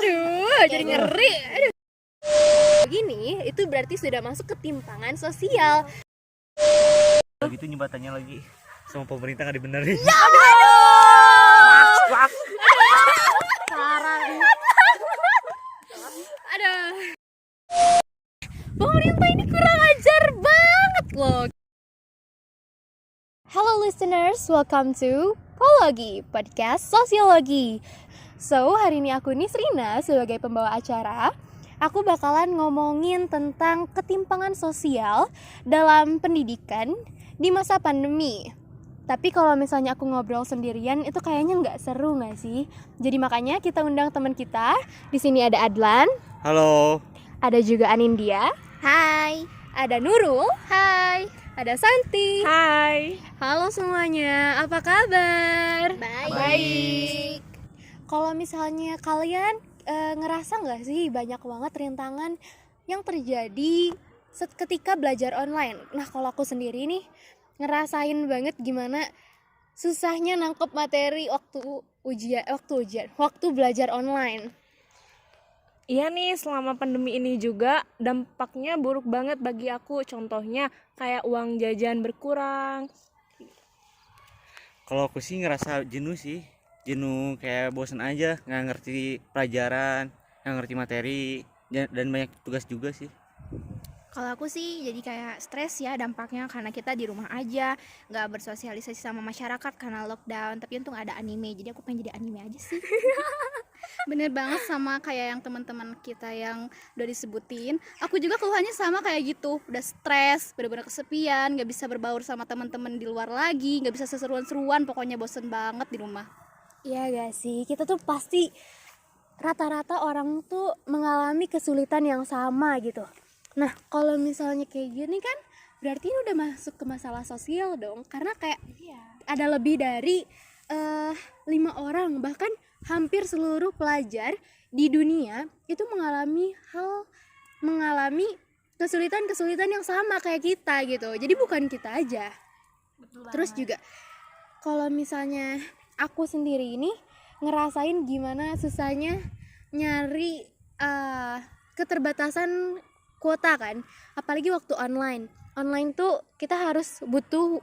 Aduh, jadi ngeri. Aduh. Begini, itu berarti sudah masuk ketimpangan sosial. Gitu jembatannya lagi sama pemerintah nggak dibenerin. Ya, aduh. Wak. Parah. Aduh. Pemerintah ini kurang ajar banget loh. Hello listeners, welcome to Pologi, podcast sosiologi. So, hari ini aku Nisrina sebagai pembawa acara. Aku bakalan ngomongin tentang ketimpangan sosial dalam pendidikan di masa pandemi. Tapi kalau misalnya aku ngobrol sendirian itu kayaknya nggak seru nggak sih? Jadi makanya kita undang teman kita. Di sini ada Adlan. Halo. Ada juga Anindya. Hai. Ada Nurul. Hai. Ada Santi. Hai. Halo semuanya, apa kabar? Baik. Kalau misalnya kalian ngerasa nggak sih banyak banget rintangan yang terjadi ketika belajar online? Nah, kalau aku sendiri nih ngerasain banget gimana susahnya nangkep materi waktu belajar online. Iya nih, selama pandemi ini juga dampaknya buruk banget bagi aku. Contohnya kayak uang jajan berkurang. Kalau aku sih ngerasa jenuh kayak bosan aja, nggak ngerti pelajaran, nggak ngerti materi, dan banyak tugas juga sih. Kalau aku sih jadi kayak stres ya dampaknya karena kita di rumah aja, nggak bersosialisasi sama masyarakat karena lockdown. Tapi untung ada anime, jadi aku pengen jadi anime aja sih. Bener banget sama kayak yang teman-teman kita yang udah disebutin. Aku juga keluhannya sama kayak gitu, udah stres, bener-bener kesepian, nggak bisa berbaur sama teman-teman di luar lagi, nggak bisa seseruan-seruan, pokoknya bosen banget di rumah. Iya gak sih, kita tuh pasti rata-rata orang tuh mengalami kesulitan yang sama gitu. Nah, kalau misalnya kayak gini kan berarti ini udah masuk ke masalah sosial dong. Karena kayak ada lebih dari 5 orang, bahkan hampir seluruh pelajar di dunia itu mengalami kesulitan-kesulitan yang sama kayak kita gitu. Jadi bukan kita aja. Terus juga kalau misalnya aku sendiri ini ngerasain gimana susahnya nyari keterbatasan kuota kan, apalagi waktu online tuh kita harus butuh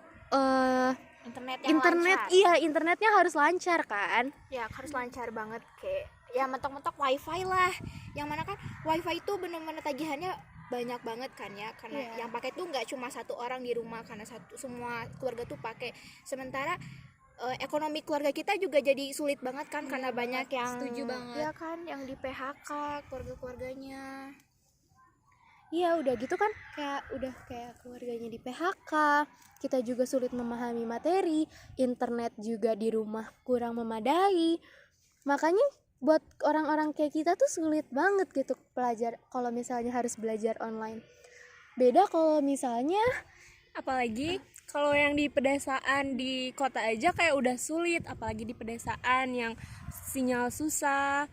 internet. Iya, internetnya harus lancar kan. Ya harus lancar banget, kayak ya mentok-mentok wifi lah. Yang mana kan wifi itu bener-bener tagihannya banyak banget kan ya, karena yang pakai tuh nggak cuma satu orang di rumah, karena semua keluarga tuh pakai. Sementara ekonomi keluarga kita juga jadi sulit banget kan, karena banyak yang setuju banget. ya kan yang di PHK keluarga-keluarganya. Iya, udah gitu kan kayak keluarganya di PHK, kita juga sulit memahami materi, internet juga di rumah kurang memadai. Makanya buat orang-orang kayak kita tuh sulit banget gitu belajar kalau misalnya harus belajar online. Beda kalau misalnya Apalagi kalau yang di pedesaan di kota aja kayak udah sulit, apalagi di pedesaan yang sinyal susah.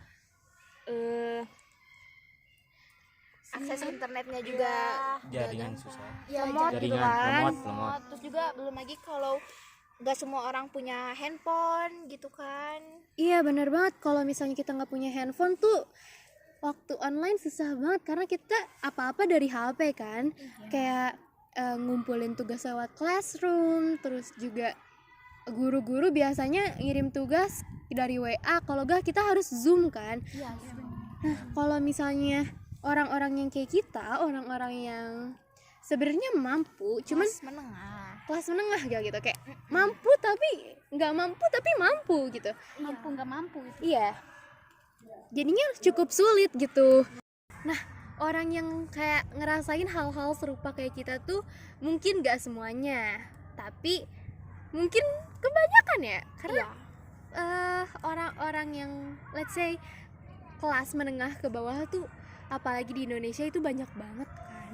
Akses internetnya juga Jaringan susah. ya Jaringan gitu kan. lemot. Terus juga belum lagi kalau nggak semua orang punya handphone gitu kan. iya benar banget, kalau misalnya kita nggak punya handphone tuh waktu online susah banget karena kita apa-apa dari HP kan. Kayak ngumpulin tugas lewat classroom, terus juga guru-guru biasanya ngirim tugas dari WA, kalau enggak kita harus Zoom kan. Nah, kalau misalnya orang-orang yang kayak kita, orang-orang yang sebenarnya mampu, cuman kelas menengah gitu, kayak mampu tapi nggak mampu tapi mampu gitu. Mampu nggak mampu itu. Iya. Jadinya cukup sulit gitu. Nah, orang yang kayak ngerasain hal-hal serupa kayak kita tuh mungkin nggak semuanya, tapi mungkin kebanyakan ya, karena orang-orang yang let's say kelas menengah ke bawah tuh, apalagi di Indonesia itu banyak banget kan,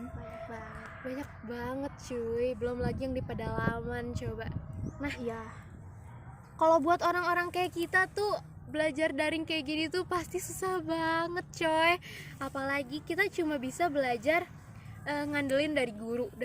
banyak banget cuy, belum lagi yang di pedalaman coba. Nah ya, kalau buat orang-orang kayak kita tuh belajar daring kayak gini tuh pasti susah banget coy. Apalagi kita cuma bisa belajar ngandelin dari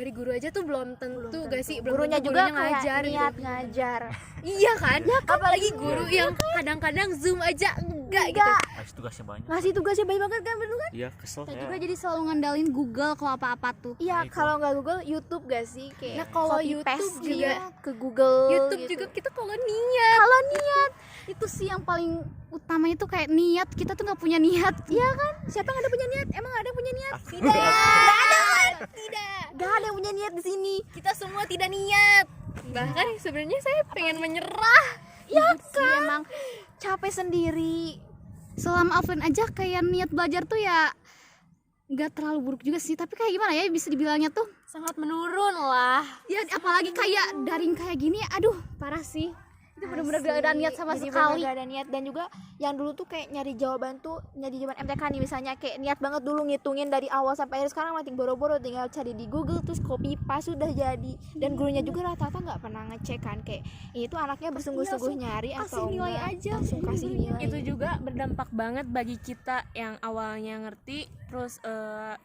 guru aja tuh belum tentu gak sih, belum gurunya tentu juga gurunya kayak niat gitu. ngajar. Iya kan, apalagi guru yang kadang-kadang zoom aja enggak gitu. Masih tugasnya banyak. Ngasih tugasnya banyak banget kan, bener kan? Iya, kesel Kita saya. juga jadi selalu ngandalin Google kalau apa-apa tuh. Iya, itu. kalau nggak Google, YouTube gak sih? Kayak Nah, kalau copy YouTube paste juga- dia ke Google. YouTube gitu. juga kita kalau niat Kalau niat itu sih yang paling utama, itu kayak niat. Kita tuh nggak punya niat. Iya kan? Siapa yang ada punya niat? Emang ada yang punya niat? Tidak. Gak ada yang punya niat di sini. kita semua tidak niat, bahkan sebenarnya saya pengen menyerah. Ya kan? Emang capek sendiri. Selama offline aja kayak niat belajar tuh ya nggak terlalu buruk juga sih. Tapi kayak gimana ya bisa dibilangnya tuh? Sangat menurun lah. Ya apalagi kayak daring kayak gini, aduh parah sih. Itu bener-bener gak ada niat sama Jadi sekali. bener gak ada niat. Dan juga yang dulu tuh kayak nyari jawaban MTK nih misalnya, kayak niat banget dulu ngitungin dari awal sampai akhir. Sekarang makin boro-boro tinggal cari di Google terus copy paste sudah jadi. Dan gurunya juga rata-rata nggak pernah ngecek kan kayak ini tuh anaknya bersungguh-sungguh nyari kasih atau nilai enggak. aja. Langsung kasih nilai. Itu juga berdampak banget bagi kita yang awalnya ngerti terus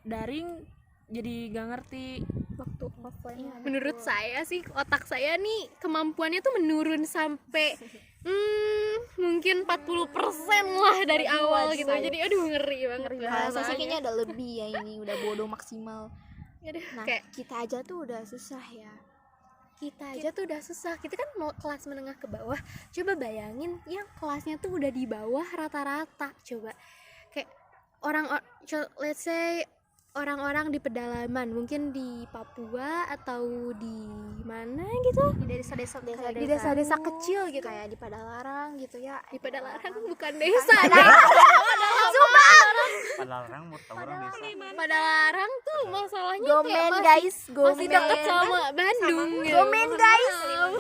daring jadi gak ngerti. Waktu offline. Menurut saya sih otak saya nih kemampuannya tuh menurun sampai mungkin 40% lah dari awal gitu. Jadi aduh ngeri banget. Bahasa sih kayaknya ada lebih ya, ini udah bodoh maksimal. Aduh, Nah, kayak kita aja tuh udah susah ya. kita aja tuh udah susah. Kita kan mau kelas menengah ke bawah. Coba bayangin yang kelasnya tuh udah di bawah rata-rata. Coba kayak let's say orang-orang di pedalaman, mungkin di Papua atau di mana gitu, Di desa-desa di desa-desa kecil gitu. kayak di Padalarang gitu ya. Di Padalarang bukan desa. Padalarang mau tahu orang desa. Padalarang tuh masalahnya kayak Gomen masih, guys, masih deket sama Bandung gitu. Gomen guys. Wow.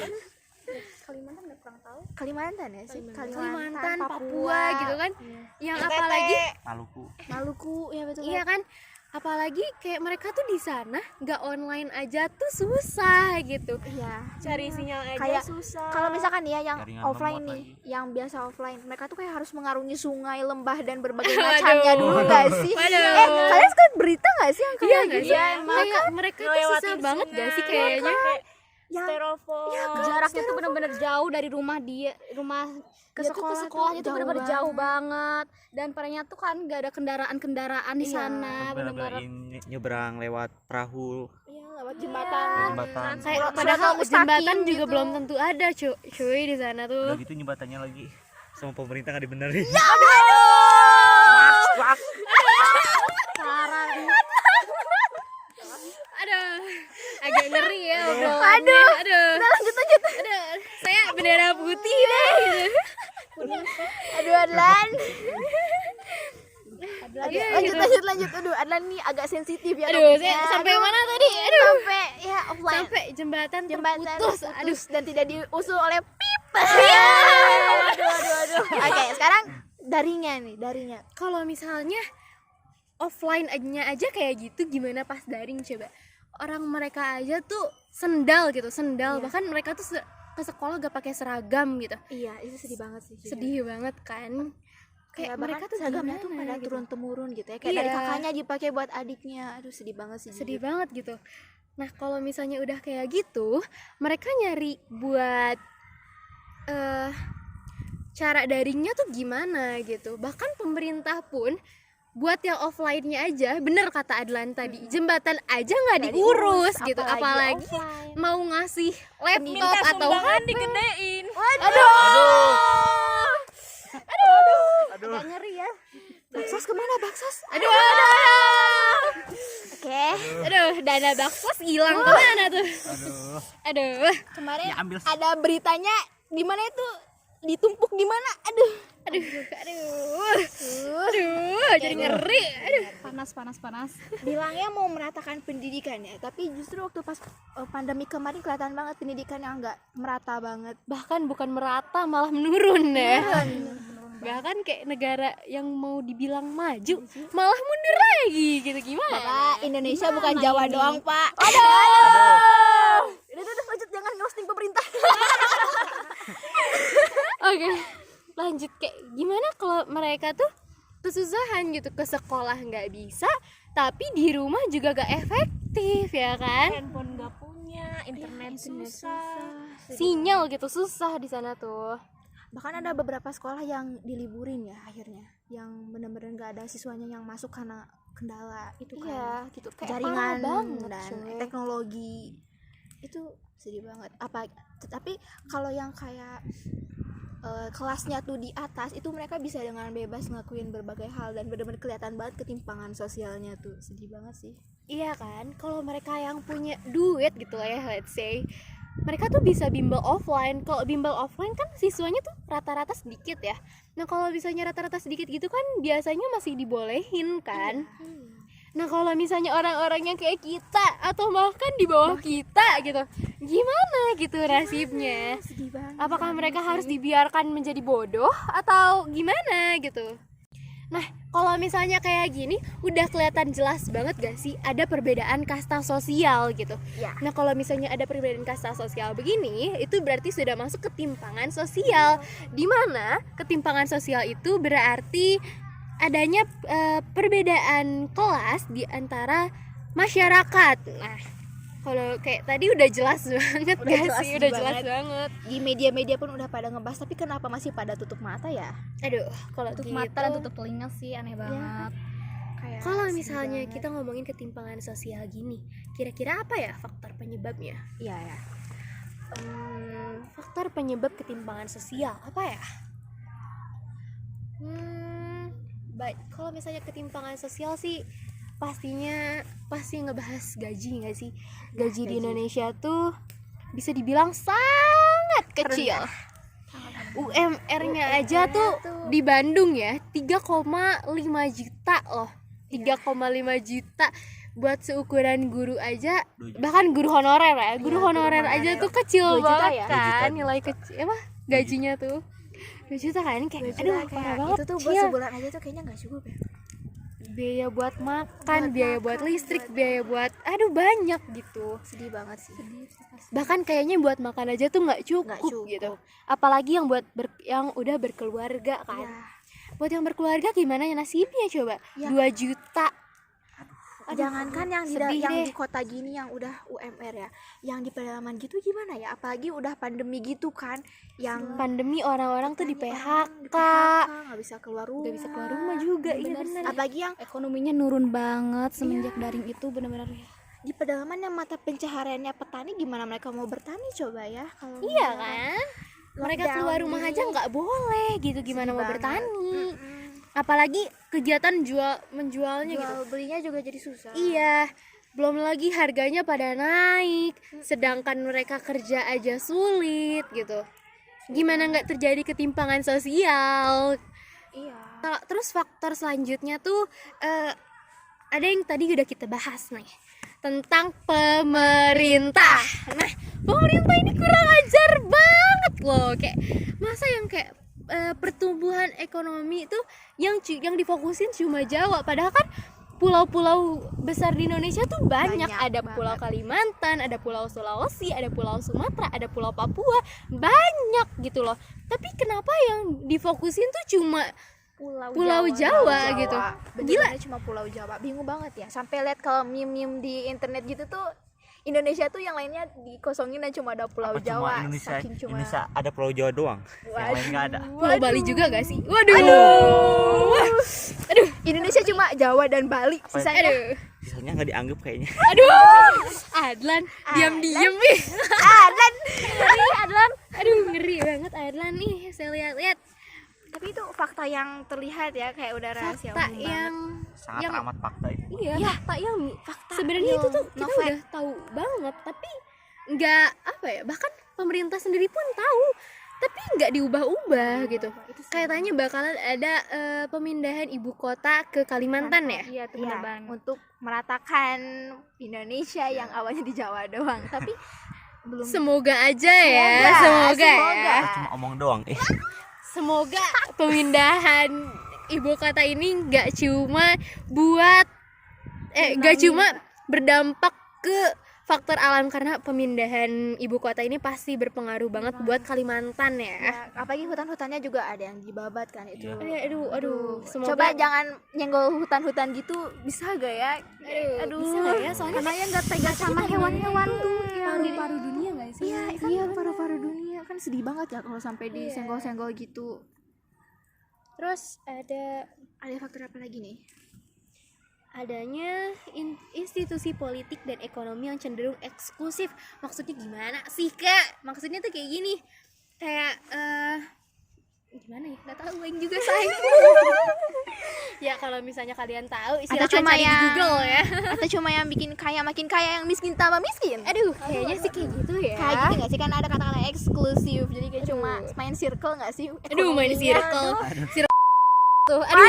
Kalimantan nggak kurang tahu. Kalimantan ya sih. Kalimantan, Papua gitu kan. Yang apalagi Maluku. Maluku ya betul. iya kan, apalagi kayak mereka tuh di sana nggak online aja tuh susah gitu. Iya. Cari sinyal aja Kayak susah. kalau misalkan ya yang Jaringan offline lemot nih, lagi. yang biasa offline, mereka tuh kayak harus mengarungi sungai, lembah dan berbagai macamnya dulu nggak sih? Waduh. Kalian suka berita nggak sih yang Iya kayak nggak gitu? sih? emang. Kayak mereka tuh susah banget gak sih kayaknya? Yang Styrofoam. Jaraknya tuh bener-bener jauh dari rumah ke dia tuh sekolah ke sekolahnya tuh tuh bener-bener jauh jauh banget. Dan parahnya tuh kan gak ada kendaraan di Iya. sana, bener-bener Bener-bener nyebrang lewat perahu, Iya, lewat jembatan. jembatan. Kayak Surat padahal mustaqim jembatan juga gitu. belum tentu ada cuy di sana tuh. Udah gitu jembatannya lagi sama pemerintah nggak dibenerin. Aduh, agak ngeri ya obrolannya. Aduh. Lanjut. Aduh, saya bendera putih deh gitu. Aduh Adlan. Iya, Lanjut. Aduh Adlan nih agak sensitif ya. Aduh, topiknya. saya sampai mana tadi? Aduh. Sampai ya offline. Sampai jembatan Jembatan terputus. terputus dan tidak diusul oleh pip. Aduh. Oke, sekarang daringnya. Kalau misalnya offline aja kayak gitu, gimana pas daring coba? Orang mereka aja tuh sendal bahkan mereka tuh ke sekolah gak pakai seragam gitu. Iya, itu sedih banget sih. jujur. Sedih banget kan? Kayak mereka tuh seragamnya gimana tuh pada gitu. turun temurun gitu ya. Kayak dari Iya. kakaknya dipakai buat adiknya. Aduh, sedih banget sih. Sedih jujur. banget gitu. Nah, kalau misalnya udah kayak gitu, mereka nyari buat cara daringnya tuh gimana gitu. Bahkan pemerintah pun buat yang offline-nya aja, bener kata Adlan tadi, jembatan aja nggak diurus gitu, apalagi offline. mau ngasih laptop Minta atau sumbangan digedein. Agak nyeri ya. Baksos kemana baksos? aduh, Oke. aduh, dana baksos hilang kemana tuh? Aduh, Kemarin Ya, ambil. ada beritanya di mana itu ditumpuk di mana? Aduh. jadi ngeri. Aduh, panas. Bilangnya mau meratakan pendidikan ya, tapi justru waktu pas pandemi kemarin kelihatan banget pendidikan yang nggak merata banget. bahkan bukan merata malah menurun ya. Bahkan kayak negara yang mau dibilang maju malah mundur lagi gitu, gimana? Pak, Indonesia bukan Jawa doang, Pak. Udah, lanjut, jangan ngerosting pemerintah. Oke, lanjut. Kayak gimana kalau mereka tuh kesusahan gitu, ke sekolah nggak bisa, tapi di rumah juga gak efektif ya kan, Handphone nggak punya, internet susah. sinyal gitu susah di sana tuh. Bahkan ada beberapa sekolah yang diliburin ya akhirnya, yang benar-benar nggak ada siswanya yang masuk karena kendala itu kan. Iya gitu, kayak Jaringan parah banget, dan coy. teknologi itu sedih banget. Tapi kalau yang kayak kelasnya tuh di atas itu mereka bisa dengan bebas ngelakuin berbagai hal dan benar-benar kelihatan banget ketimpangan sosialnya tuh, sedih banget sih. Iya kan, kalau mereka yang punya duit gitu lah ya, let's say mereka tuh bisa bimbel offline. Kalau bimbel offline kan siswanya tuh rata-rata sedikit ya. Nah kalau misalnya rata-rata sedikit gitu kan biasanya masih dibolehin kan. Nah kalau misalnya orang-orang yang kayak kita atau bahkan di bawah kita gitu, gimana gitu nasibnya? Sedih banget. Apakah mereka harus dibiarkan menjadi bodoh atau gimana gitu? Nah, kalau misalnya kayak gini, udah kelihatan jelas banget gak sih ada perbedaan kasta sosial gitu. Ya. Nah, kalau misalnya ada perbedaan kasta sosial begini, itu berarti sudah masuk ketimpangan sosial. Di mana ketimpangan sosial itu berarti adanya perbedaan kelas di antara masyarakat. Nah, kalau kayak tadi udah jelas banget Udah gak jelas sih? Udah jelas banget. banget. Di media-media pun udah pada ngebahas, tapi kenapa masih pada tutup mata ya? Aduh, kalau Tutup gitu, mata dan tutup telinga sih aneh banget. Kayak kalau sedih misalnya banget. kita ngomongin ketimpangan sosial gini, kira-kira apa ya faktor penyebabnya? Iya ya. Faktor penyebab ketimpangan sosial apa ya? Baik, kalau misalnya ketimpangan sosial sih pasti ngebahas gaji nggak sih? Gaji di gaji. Indonesia tuh bisa dibilang sangat kecil. UMR-nya aja tuh di Bandung ya 3,5 juta loh. 3,5 juta buat seukuran guru aja, 2 juta. bahkan guru honorer ya. Guru Iya, honorer guru aja honorer. tuh kecil 2 juta banget ya? 2 juta. kan, nilai kecil apa gajinya tuh 2 juta kan, kayak aduh parah banget. itu tuh buat Cil. sebulan aja tuh kayaknya nggak cukup ya. Biaya buat makan, Buat biaya makan, buat listrik, buat- biaya buat aduh banyak gitu. Sedih banget sih. Bahkan kayaknya buat makan aja tuh nggak cukup, Nggak cukup. gitu. Apalagi yang buat yang udah berkeluarga kan. Iya. Buat yang berkeluarga gimana ya nasibnya coba? Ya. 2 juta. Jangankan yang sedih deh. di kota gini yang udah UMR ya, yang di pedalaman gitu gimana ya? Apalagi udah pandemi gitu kan, yang Pandemi orang-orang tuh di orang PHK. nggak bisa keluar rumah. Nggak bisa keluar rumah juga, iya benar. Apalagi yang Ekonominya nurun banget semenjak daring itu benar-benar di pedalaman yang mata pencahariannya petani, gimana mereka mau bertani coba ya? Kalau Iya misalkan kan? Mereka lockdown keluar rumah gini. aja nggak boleh gitu, gimana Sedih mau banget. bertani? Mm-mm. Apalagi kegiatan menjualnya gitu. Jual belinya juga jadi susah. Iya, belum lagi harganya pada naik, sedangkan mereka kerja aja sulit gitu. Gimana nggak terjadi ketimpangan sosial? Iya. Terus faktor selanjutnya tuh ada yang tadi udah kita bahas nih, tentang pemerintah. Nah, pemerintah ini kurang ajar banget loh. Kayak masa yang kayak pertumbuhan ekonomi itu yang difokusin cuma Jawa, padahal kan pulau-pulau besar di Indonesia tuh banyak. Banyak Ada banget. Pulau Kalimantan, ada Pulau Sulawesi, ada Pulau Sumatera, ada Pulau Papua, banyak gitu loh. Tapi kenapa yang difokusin tuh cuma Pulau Jawa gitu? Gila, cuma Pulau Jawa. Bingung banget ya. Sampai lihat kalau meme-meme di internet gitu tuh, Indonesia tuh yang lainnya dikosongin dan cuma ada Pulau Apa Jawa. cuma Indonesia, Saking cuma Indonesia ada Pulau Jawa doang, yang lain nggak ada. Pulau Bali juga gak sih? Waduh. Aduh. Indonesia cuma Jawa dan Bali. Apa- Sisanya Aduh. Sisanya nggak dianggap kayaknya. Adlan, diam-diam ih. Adlan. Aduh, ngeri banget Adlan nih. Saya lihat-lihat Tapi itu fakta yang terlihat ya, kayak udah rahasia fakta umum banget. yang Sangat Yang- amat fakta itu. iya, fakta yang Fakta sebenarnya real, itu tuh kita no fact. udah tahu banget, tapi nggak apa ya, bahkan pemerintah sendiri pun tahu, tapi nggak diubah-ubah gitu. Katanya bakalan ada pemindahan ibu kota ke Kalimantan ya. Iya, itu Iya, benar banget. untuk meratakan Indonesia yang awalnya di Jawa doang, tapi belum. Semoga aja ya, semoga ya. Cuma omong doang. Semoga pemindahan ibu kota ini nggak cuma buat nggak cuma berdampak ke faktor alam karena pemindahan ibu kota ini pasti berpengaruh banget buat Kalimantan ya. Ya, apalagi hutan-hutannya juga ada yang dibabat kan itu. Aduh, semoga Coba jangan nyenggol hutan-hutan gitu, bisa gak ya? Aduh, bisa nggak ya? Soalnya karena ya nggak tega sama hewan-hewan tuh. Paru-paru dunia nggak sih? Iya, iya paru-paru dunia kan sedih banget ya kalau sampai disenggol-senggol gitu. terus ada Faktor apa lagi nih? adanya institusi politik dan ekonomi yang cenderung eksklusif. Maksudnya gimana sih Kak? Maksudnya tuh kayak gini, kayak gimana ya? Nggak tahu yang juga saya. Ya kalau misalnya kalian tahu, silakan cuma cari di yang- Google ya. Atau cuma yang bikin kaya makin kaya, yang miskin tambah miskin? Aduh, kayaknya sih kayak gitu ya. Kayak gitu nggak sih? Kan ada kata-kata eksklusif, jadi kayak cuma main circle nggak sih? Aduh, main ekonominya? circle. Tuh, aduh.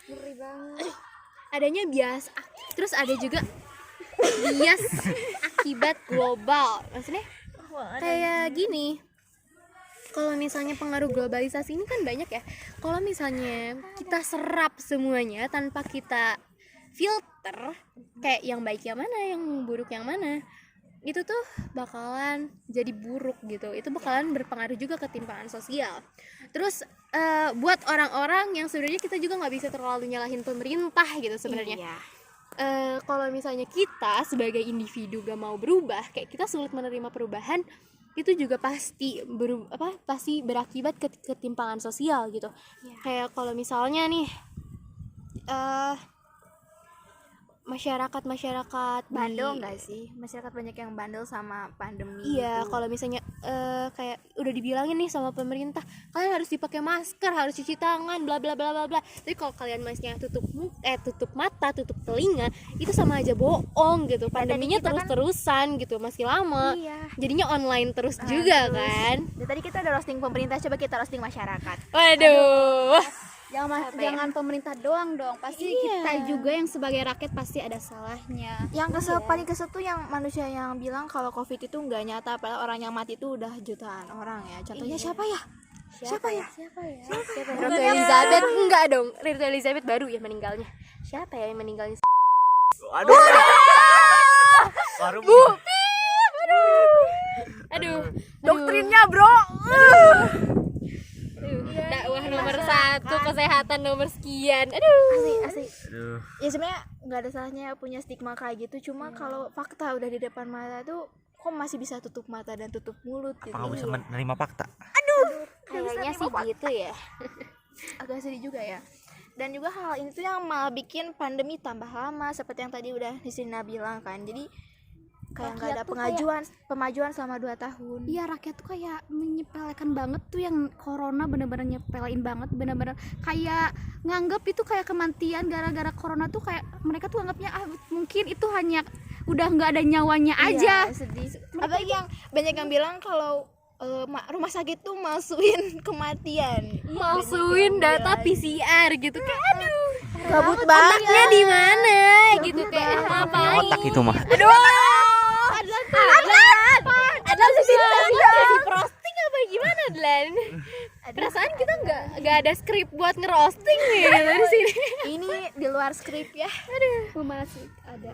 Ngeri banget. Adanya bias, terus ada juga bias akibat global. Maksudnya kayak gini. Kalau misalnya pengaruh globalisasi ini kan banyak ya. Kalau misalnya kita serap semuanya tanpa kita filter, kayak yang baik yang mana, yang buruk yang mana, itu tuh bakalan jadi buruk gitu. Itu bakalan berpengaruh juga ke ketimpangan sosial. Terus buat orang-orang yang sebenarnya kita juga nggak bisa terlalu nyalahin pemerintah gitu sebenarnya. Iya. Kalau misalnya kita sebagai individu gak mau berubah, kayak kita sulit menerima perubahan, itu juga pasti pasti berakibat ke ketimpangan sosial gitu. Kayak kalau misalnya nih masyarakat Bandel nggak sih? Masyarakat banyak yang bandel sama pandemi. Iya, gitu. kalau misalnya kayak udah dibilangin nih sama pemerintah, kalian harus dipakai masker, harus cuci tangan, bla bla bla bla bla. Tapi kalau kalian masih tutup mata, tutup telinga, itu sama aja bohong gitu. Pandeminya kita kan- terus-terusan gitu, masih lama. Iya. Jadinya online terus juga Terus. kan. Dan tadi kita udah roasting pemerintah, coba kita roasting masyarakat. Waduh. Jangan pemerintah doang dong, pasti Iya. kita juga yang sebagai rakyat pasti ada salahnya. Yang paling kesel tuh yang manusia yang bilang kalau COVID itu nggak nyata, padahal orang yang mati itu udah jutaan orang ya. Contohnya siapa ya? Siapa ya? Ratu Elizabeth enggak dong. Ratu Elizabeth baru ya meninggalnya. Siapa ya yang meninggalnya? Aduh. Baru Aduh. Doktrinnya, bro. Dakwah nomor 1, kesehatan nomor sekian. Aduh. Asli. Aduh. Ya sebenarnya nggak ada salahnya punya stigma kayak gitu. Cuma kalau fakta udah di depan mata tuh, kok masih bisa tutup mata dan tutup mulut gitu. Apa nggak bisa menerima fakta? Kayaknya sih gitu ya. Agak sedih juga ya. Dan juga hal ini tuh yang malah bikin pandemi tambah lama, seperti yang tadi udah Nisrina bilang kan. Jadi kayak nggak ada pemajuan selama 2 tahun. Iya, rakyat tuh kayak menyepelekan banget tuh yang corona, bener-bener nyepelein banget, bener-bener kayak nganggep itu kayak kematian gara-gara corona tuh, kayak mereka tuh anggapnya mungkin itu hanya udah nggak ada nyawanya aja. Iya, sedih. Apalagi yang banyak yang bilang kalau rumah sakit tuh malsuin kematian. Malsuin data PCR gitu kayak aduh. Kabut banget. Otaknya di mana gitu kayak ngapain? Otak itu mah. Adlan sesi roasting apa gimana Adlan? Perasaan kita nggak ada skrip buat ngerosting nih dari sini. Ini di luar skrip ya. Masih ada.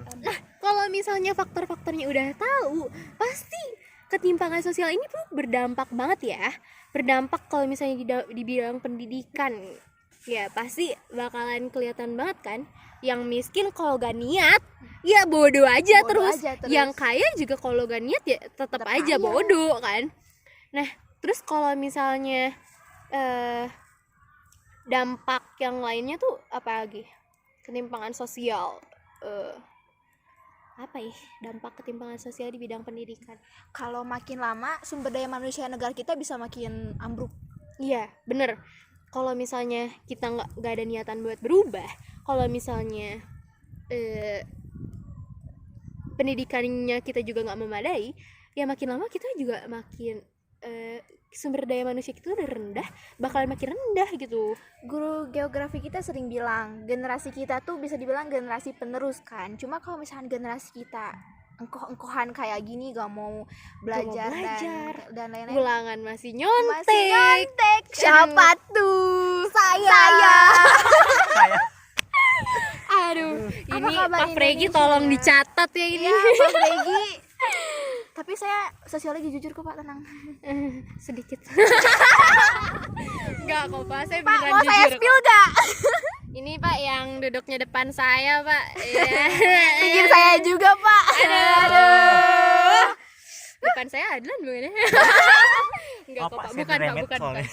Kalau misalnya faktor-faktornya udah tahu, pasti ketimpangan sosial ini tuh berdampak banget ya. Berdampak kalau misalnya dibilang pendidikan, ya pasti bakalan kelihatan banget kan. Yang miskin kalau gak niat, ya bodoh aja terus. Yang kaya juga kalau gak niat ya tetap aja bodoh kan. Nah, terus kalau misalnya dampak yang lainnya tuh apa lagi? Ketimpangan sosial. Apa ya dampak ketimpangan sosial di bidang pendidikan? Kalau makin lama sumber daya manusia negara kita bisa makin ambruk. Iya bener, kalau misalnya kita nggak ada niatan buat berubah, kalau misalnya pendidikannya kita juga nggak memadai, ya makin lama kita juga makin sumber daya manusia kita udah rendah, bakalan makin rendah gitu. Guru geografi kita sering bilang generasi kita tuh bisa dibilang generasi penerus kan. Cuma kalau misalnya generasi kita engkoh-engkohan kayak gini, gak mau belajar, dan lain-lain, Ulangan masih masih nyontek. nyontek. Siapa tuh? Saya. Aduh, ini Ini kabar Pak Fregi Indonesia? tolong dicatat ya ini. Iya, Pak Fregi. Tapi saya sosiologi jujur kok Pak, tenang. Sedikit. Enggak kok Pak, saya Pak, beneran mau saya jujur spill kok. gak? Ini Pak yang duduknya depan saya Pak. Iya. Pinggir saya juga Pak. Aduh. Depan saya Adlan bukan ya? Enggak kok Pak, saya bukan Pak, remet bukan. soalnya.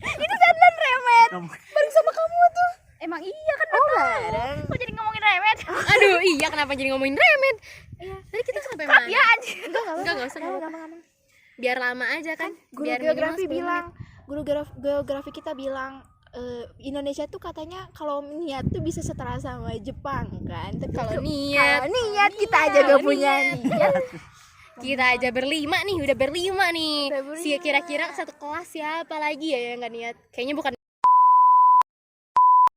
Ini Zadlan remet. Bareng sama kamu tuh. Emang iya kan Oh bareng. kok jadi ngomongin remet? Aduh, iya kenapa jadi ngomongin remet? Iya. Tadi kita sampai mana? Ya anjir. Enggak usah. Biar lama aja kan. Guru Biar geografi minimal 10 bilang, menit. guru geografi kita bilang Indonesia tuh katanya kalau niat tuh bisa setara sama Jepang kan. Tapi Kalau kalau niat kita aja gak punya niat. kita aja berlima nih, udah berlima nih. Udah berlima. Si kira-kira satu kelas siapa lagi ya yang nggak niat? Kayaknya bukan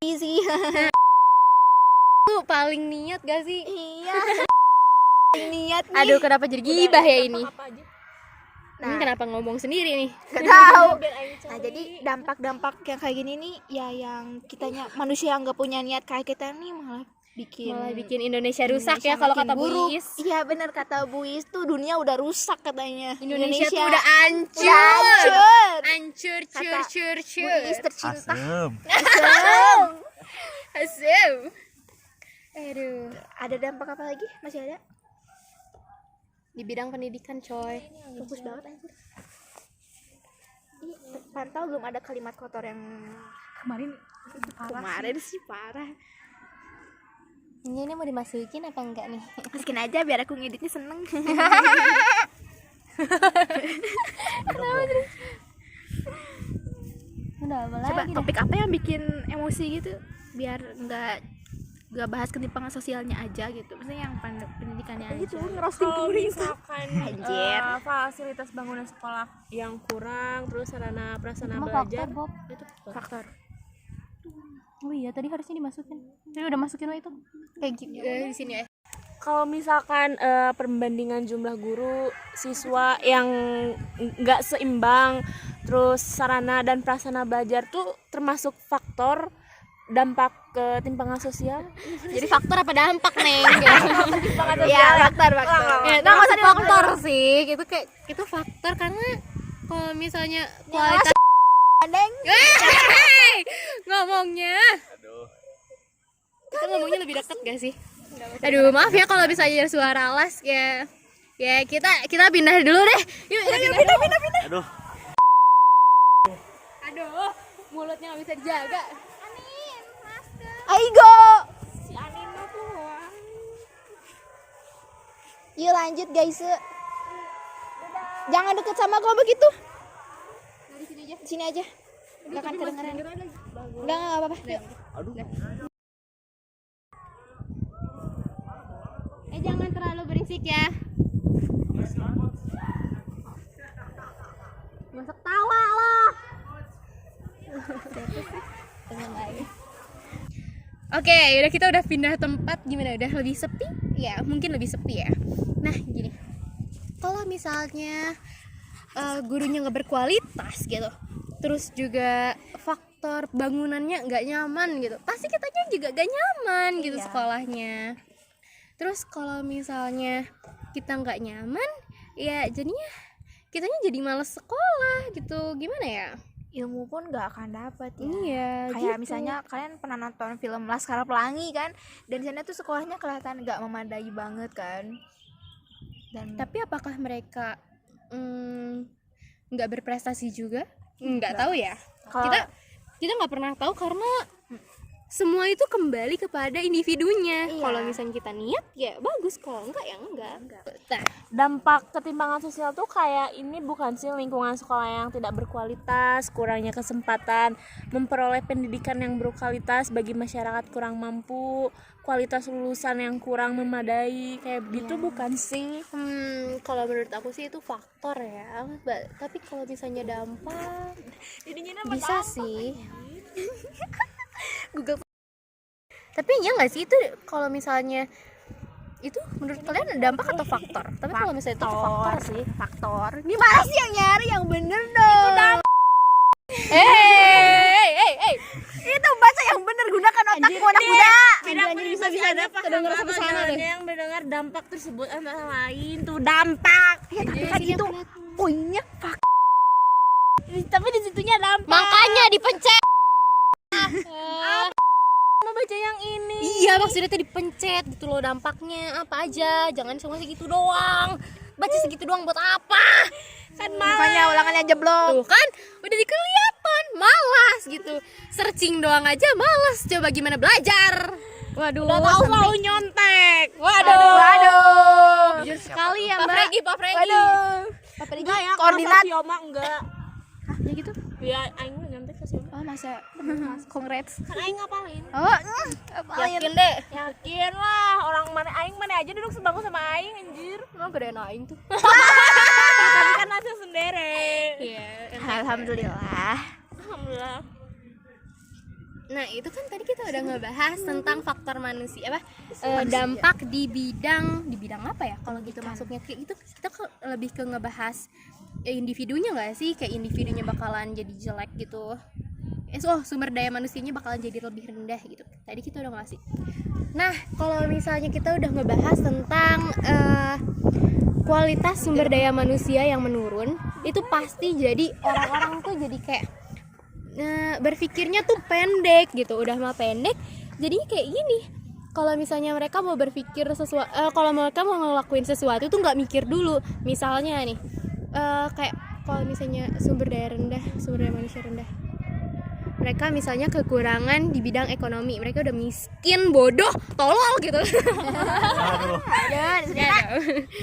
Sih. tuh paling niat gak sih? Iya. Niat nih. Aduh, kenapa jadi gibah ya ini? Nah. Ini kenapa ngomong sendiri nih? Gak tahu. Nah, jadi dampak-dampak yang kayak gini nih ya yang kitanya manusia yang gak punya niat kayak kita nih malah bikin Indonesia rusak Indonesia ya kalau makin kata Bu buruk. Iis. Iya benar kata Bu Iis tuh dunia udah rusak katanya. Indonesia tuh udah hancur. udah hancur. Hancur, Kata cur. Bu Iis tercinta. Asem. Asem. Aduh, Ada dampak apa lagi? Masih ada? di bidang pendidikan coy. Bagus banget anjir. Pantau belum ada kalimat kotor yang kemarin sih parah. Ini mau dimasukin apa enggak nih? Masukin aja biar aku ngeditnya seneng. Udah apa Coba lagi? topik apa yang bikin emosi gitu biar nggak bahas ketimpangan sosialnya aja gitu. Maksudnya yang pendidikannya aja. Gitu, ngerosting Kalau misalkan Anjir. fasilitas bangunan sekolah yang kurang, terus sarana prasarana Cuma belajar faktor, Bob. itu faktor. Oh iya, tadi harusnya dimasukin. Jadi udah masukin lo itu. Kayak gitu. Di sini ya. kalau misalkan perbandingan jumlah guru siswa yang nggak seimbang, terus sarana dan prasarana belajar tuh termasuk faktor dampak ketimpangan sosial. Jadi faktor apa dampak, Neng? Ya, faktor. Ya, nggak usah faktor sih. Itu kayak itu faktor karena kalau misalnya kualitas Deng. ngomongnya. Kita ngomongnya lebih dekat gak sih? Aduh, maaf ya kalau bisa jadi suara las ya. Ya, kita pindah dulu deh. Yuk, kita pindah. Aduh. Aduh, mulutnya nggak bisa dijaga. Aigo. Yuk lanjut guys. Jangan deket sama gua begitu. Di sini aja. Enggak akan kedengeran. Enggak apa-apa. Yuk. Jangan terlalu berisik ya. Masuk tawa loh. Oke, udah pindah tempat. Gimana? Udah lebih sepi? Ya, mungkin lebih sepi ya. Nah, gini. Kalau misalnya gurunya nggak berkualitas gitu, terus juga faktor bangunannya nggak nyaman gitu, pasti kitanya juga gak nyaman gitu sekolahnya. Terus kalau misalnya kita nggak nyaman, ya jadinya kitanya jadi malas sekolah gitu. Gimana ya? Ilmu pun nggak akan dapat ya. Iya, Kayak gitu. misalnya kalian pernah nonton film Laskar Pelangi kan, dan di sana tuh sekolahnya kelihatan nggak memadai banget kan. Dan Tapi apakah mereka nggak berprestasi juga? Nggak tahu ya. Kalau- Kita nggak pernah tahu karena semua itu kembali kepada individunya. Iya. Kalau misalnya kita niat ya bagus, kalau enggak ya enggak. Nah, Dampak ketimpangan sosial tuh kayak ini bukan sih lingkungan sekolah yang tidak berkualitas, kurangnya kesempatan memperoleh pendidikan yang berkualitas bagi masyarakat kurang mampu, kualitas lulusan yang kurang memadai, kayak gitu bukan sih? kalau menurut aku sih itu faktor ya. Tapi kalau misalnya dampak bisa sih. Google Tapi ya nggak sih itu kalau misalnya itu menurut kalian dampak atau faktor? Tapi kalau misalnya itu faktor sih. faktor. Gimana sih yang nyari yang bener dong? Hey. Itu baca yang bener, gunakan otakmu anak muda. Tidak bisa ada kedenger sampai sana deh. yang mendengar dampak tersebut antara lain tuh dampak. Ya tapi kan itu poinnya fuck. Tapi di situnya dampak. Makanya dipencet. Mau baca yang ini. Iya, maksudnya tuh dipencet gitu loh, dampaknya apa aja. Jangan cuma segitu doang. Baca segitu doang buat apa? Kan Makanya ulangannya jeblok. Tuh kan, udah kelihatan malas gitu. Searching doang aja malas. Coba gimana belajar? Waduh. udah tahu selalu nyontek. Waduh. Jujur sekali ya Pak Mbak. Fregi, Pak Fregi. Enggak ya, Koordinat. kalau Sioma enggak. Ya gitu. Ya aing mah nyontek ke Sioma. Oh masa congrats. Kan aing ngapalin. Oh, Yakin deh. Yakin lah, orang mana aing mana aja duduk sebangku sama aing anjir. Emang gedean aing tuh. Tapi kan hasil sendiri. Iya. Alhamdulillah. Alhamdulillah. Nah, itu kan tadi kita udah ngebahas tentang faktor manusia apa? Dampak di bidang apa ya? Kalau gitu masuknya kayak gitu kita lebih ke ngebahas individunya nggak sih? Kayak individunya bakalan jadi jelek gitu. Sumber daya manusianya bakalan jadi lebih rendah gitu. Tadi kita udah ngasih. Nah, kalau misalnya kita udah ngebahas tentang kualitas sumber daya manusia yang menurun, itu pasti jadi orang-orang tuh jadi kayak berpikirnya tuh pendek gitu. Udah mah pendek, jadinya kayak gini. Kalau misalnya mereka mau berpikir sesuatu, kalau mereka mau ngelakuin sesuatu tuh nggak mikir dulu. Misalnya nih, kayak kalau misalnya sumber daya manusia rendah, mereka misalnya kekurangan di bidang ekonomi, mereka udah miskin, bodoh, tolol gitu.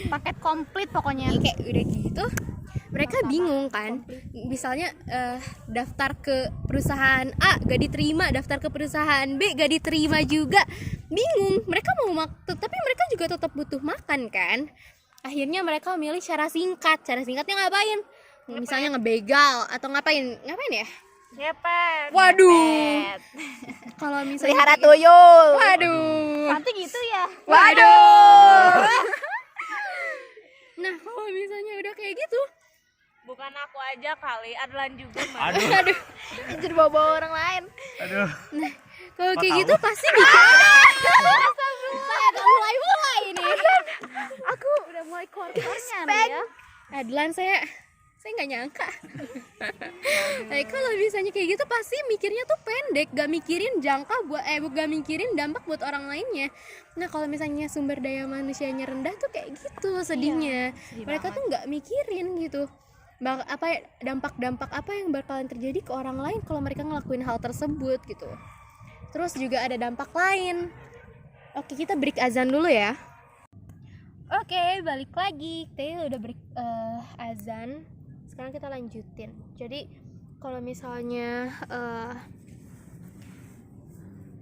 paket komplit pokoknya. Kayak udah gitu, mereka bingung kan. Misalnya daftar ke perusahaan A gak diterima, daftar ke perusahaan B gak diterima juga, bingung. Mereka mau tapi mereka juga tetap butuh makan kan. Akhirnya mereka memilih cara singkat. Cara singkatnya ngapain? Misalnya ngebegal atau ngapain ya? Ngepet. Waduh. Kalau misalnya Pelihara tuyul. waduh. Nanti gitu ya. Waduh. Nah, kalau misalnya udah kayak gitu, Bukan aku aja kali, Adlan juga mah. Aduh. Jadi bawa orang lain. Aduh. kalau Kok kayak tahu? gitu pasti bikin Saya udah mulai ini. Aku udah mulai korbannya nih ya. Adlan, saya nggak nyangka. Nah, kalau misalnya kayak gitu pasti mikirnya tuh pendek, gak mikirin gak mikirin dampak buat orang lainnya. Nah, kalau misalnya sumber daya manusianya rendah tuh kayak gitu sedihnya. Mereka tuh nggak mikirin gitu. Dampak apa yang bakalan terjadi ke orang lain kalau mereka ngelakuin hal tersebut gitu. Terus juga ada dampak lain. Oke, kita break azan dulu ya. Oke, balik lagi. Kita udah break azan. Sekarang kita lanjutin. Jadi kalau misalnya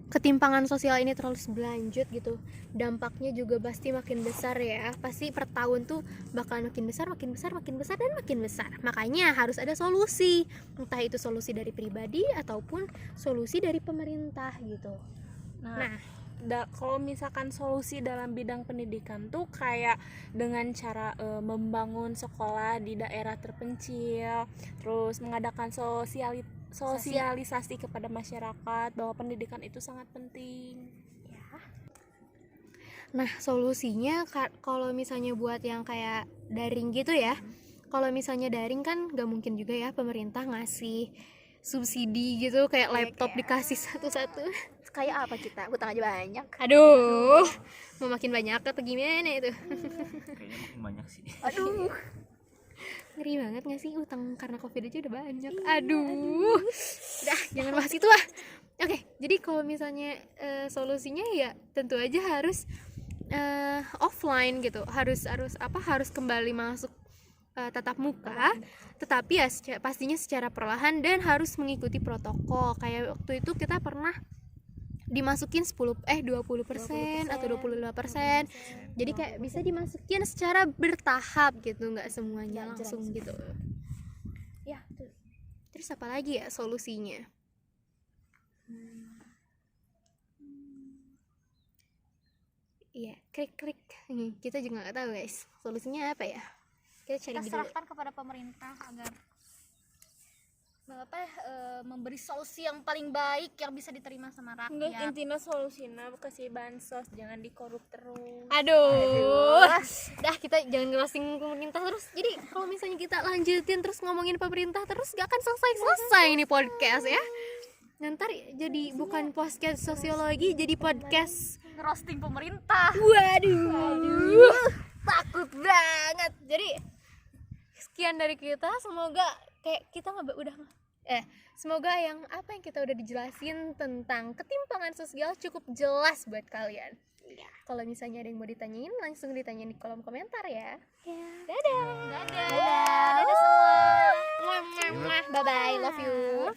ketimpangan sosial ini terus berlanjut gitu, dampaknya juga pasti makin besar ya. Pasti per tahun tuh bakalan makin besar dan makin besar. Makanya harus ada solusi. Entah itu solusi dari pribadi ataupun solusi dari pemerintah gitu. Nah, Kalau misalkan solusi dalam bidang pendidikan tuh kayak dengan cara membangun sekolah di daerah terpencil, terus mengadakan sosialisasi kepada masyarakat bahwa pendidikan itu sangat penting. Nah, solusinya kalau misalnya buat yang kayak daring gitu ya. Kalau misalnya daring kan gak mungkin juga ya pemerintah ngasih subsidi gitu kayak laptop dikasih satu-satu. Kayak apa kita? Hutang aja banyak. Aduh, mau makin banyak atau gimana itu? Kayaknya makin banyak sih. Aduh. Ngeri banget gak sih utang karena covid aja udah banyak. Aduh. Udah, jangan bahas itu lah. Oke, jadi kalau misalnya solusinya ya tentu aja harus offline gitu. Harus kembali masuk tatap muka, tetapi ya pastinya secara perlahan dan harus mengikuti protokol. Kayak waktu itu kita pernah dimasukin 20% atau 25%. Jadi kayak bisa dimasukin secara bertahap gitu, nggak semuanya langsung gitu. Ya, terus apa lagi ya solusinya? Iya, klik. Kita juga nggak tahu guys. Solusinya apa ya? Kita cari Kita dulu. serahkan kepada pemerintah agar memberi solusi yang paling baik yang bisa diterima sama Enggak, rakyat. intinya solusinya kasih bansos, jangan dikorup terus. Aduh. Dah, kita jangan ngerosting pemerintah terus. Jadi kalau misalnya kita lanjutin terus ngomongin pemerintah terus gak akan selesai ini podcast ya. Nanti jadi bukan podcast sosiologi, jadi podcast Ngerosting pemerintah. waduh. Takut banget. Jadi sekian dari kita, semoga kayak kita semoga yang apa yang kita udah dijelasin tentang ketimpangan sosial cukup jelas buat kalian. Kalau misalnya ada yang mau ditanyain, langsung ditanyain di kolom komentar ya. Dadah. Dadah semua. Bye bye, love you.